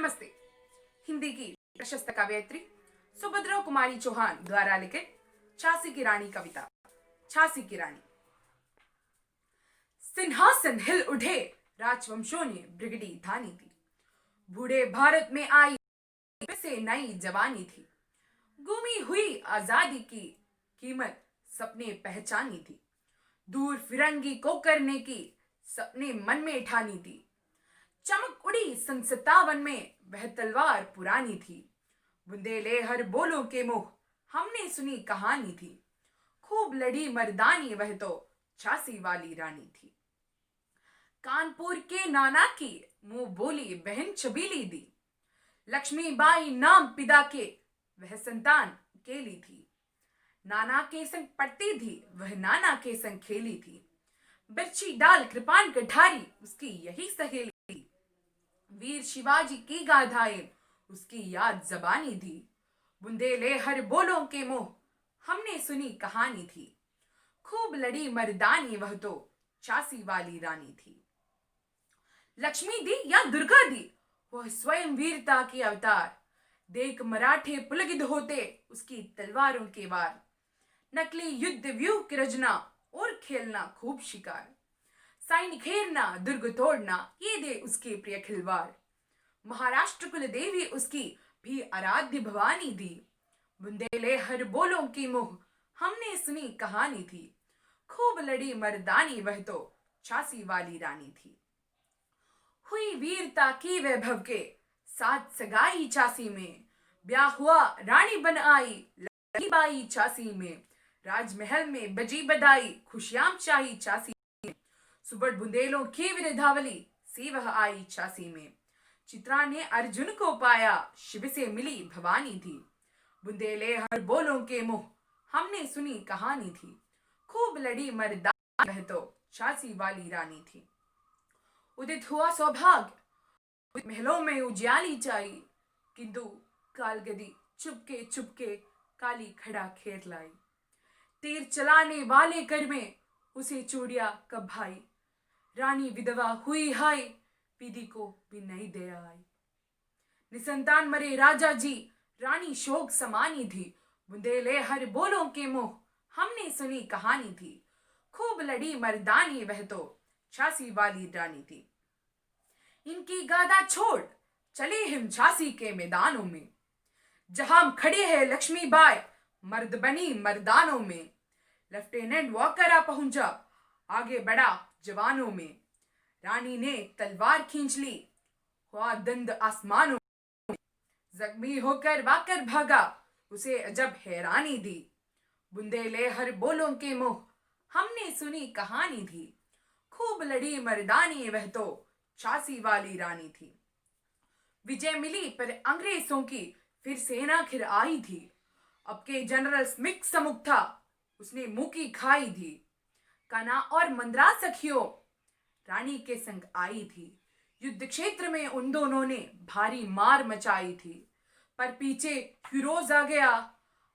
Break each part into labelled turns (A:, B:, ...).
A: नमस्ते। हिंदी की प्रशस्त काव्यत्री सुभद्रा कुमारी चौहान द्वारा लिखित झांसी की रानी कविता। झांसी की रानी। सिंहासन हिल उठे, राजवंशों ने ब्रिगेडी धानी थी। बूढ़े भारत में आई से नई जवानी थी। गुमी हुई आजादी की कीमत सपने पहचानी थी। दूर फिरंगी को करने की सपने मन में ठानी थी। चमक उड़ी सन 57 में वह तलवार पुरानी थी। बुंदेले हर बोलों के मुंह हमने सुनी कहानी थी। खूब लड़ी मर्दानी वह तो झांसी वाली रानी थी। कानपुर के नाना की मुंह बोली बहन छबीली दी। लक्ष्मीबाई नाम पिता के वह संतान अकेली थी। नाना के संग पढ़ती थी वह नाना के संग खेली थी। बिरछी डाल कृपान कठारी उसकी यही सहेली थी। वीर शिवाजी की गाथाएं उसकी याद जबानी थी। बुंदेले हर बोलों के मुंह हमने सुनी कहानी थी। खूब लड़ी मर्दानी वह तो झांसी वाली रानी थी। लक्ष्मी दी या दुर्गा दी वह स्वयं वीरता की अवतार। देख मराठे पुलकित होते उसकी तलवारों के वार। नकली युद्ध व्यूह की रचना और खेलना खूब शिकार। सैनिक घेरना दुर्ग तोड़ना ये दे उसके प्रिय खिलवाड़। महाराष्ट्र कुल देवी उसकी भी आराध्य भवानी थी। बुंदेले हर बोलों की मुंह हमने सुनी कहानी थी। खूब लड़ी मर्दानी वह तो झांसी वाली रानी थी। हुई वीरता की वैभव के साथ सगाई झांसी में। ब्याह हुआ रानी बन आई लगी बाई झांसी में। राजमहल में बजी बधाई खुशियाम शाही झांसी। सुबह बुंदेलों की विरधावली सी वह आई झांसी में। चित्रा ने अर्जुन को पाया शिव से मिली भवानी थी। बुंदेले हर बोलों के मुंह हमने सुनी कहानी थी। खूब लड़ी मर्दानी वह तो झांसी वाली रानी थी। उदित हुआ सौभाग्य महलों में उजियाली चाई। किंतु कालगदी चुपके चुपके काली खड़ा खेर लाई। तीर चलाने वाले कर में उसे चूड़िया कब भाई। रानी विधवा हुई हाय पीदी को भी नहीं दे आई। निसंतान मरे राजा जी रानी शोक समानी थी। बुंदेले हर बोलों के मुंह हमने सुनी कहानी थी। खूब लड़ी मर्दानी वह तो झांसी वाली रानी थी। इनकी गादा छोड़ चले हम झांसी के मैदानों में। जहां खड़े हैं लक्ष्मीबाई मर्द बनी मर्दानों में। लेफ्टिनेंट वॉकर आ पहुंचा आगे बढ़ा जवानों में। रानी ने तलवार खींच ली हुआ दंड आसमानों में। जख्मी होकर वाकर भागा उसे अजब हैरानी दी। बुंदेले हर बोलों के मुंह हमने सुनी कहानी थी। खूब लड़ी मर्दानी वह तो झांसी वाली रानी थी। विजय मिली पर अंग्रेजों की फिर सेना खिर आई थी। अब के जनरल स्मिथ समुख था उसने मुंह की खाई थी। कान्हा और मंद्रा सखियों रानी के संग आई थी। युद्ध क्षेत्र में उन दोनों ने भारी मार मचाई थी। पर पीछे फिरोज आ गया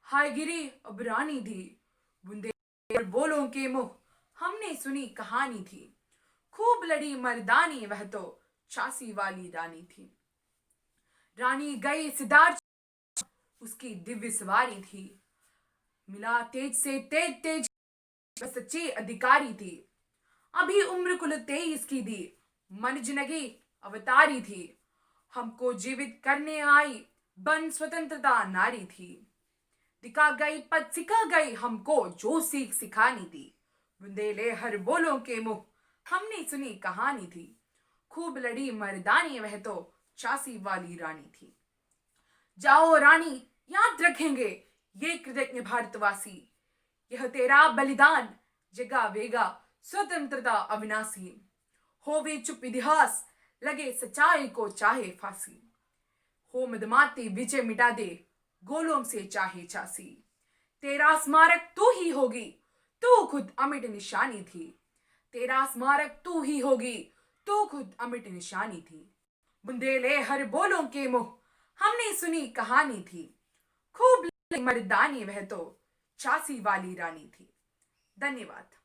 A: हाय गिरी अब रानी थी। बुंदे बोलों के मुंह हमने सुनी कहानी थी। खूब लड़ी मर्दानी वह तो झांसी वाली रानी थी। रानी गई सिद्धार्थ उसकी दिव्य सवारी थी। मिला तेज से तेज तेज सच्ची अधिकारी थी। अभी उम्र कुल 23 की थी। मन जिंदगी अवतारी थी। हमको जीवित करने आई बन स्वतंत्रता नारी थी। दिखा गई पद सिखा गई हमको जो सीख सिखानी थी। बुंदेले हर बोलों के मुंह हमने सुनी कहानी थी। खूब लड़ी मर्दानी वह तो झांसी वाली रानी थी। जाओ रानी याद रखेंगे ये कृतज्ञ भारतवासी। यह तेरा बलिदान जगावेगा स्वतंत्रता अविनाशी। होवे चुप इतिहास लगे सच्चाई को चाहे फांसी। हो मदमाती विजय मिटा दे गोलों से चाहे झांसी। तेरा स्मारक तू ही होगी तू खुद अमिट निशानी थी। तेरा स्मारक तू ही होगी तू खुद अमिट निशानी थी। बुंदेले हर बोलों के मुंह हमने सुनी कहानी थी। खूब मर्दानी वह तो झांसी वाली रानी थी। धन्यवाद।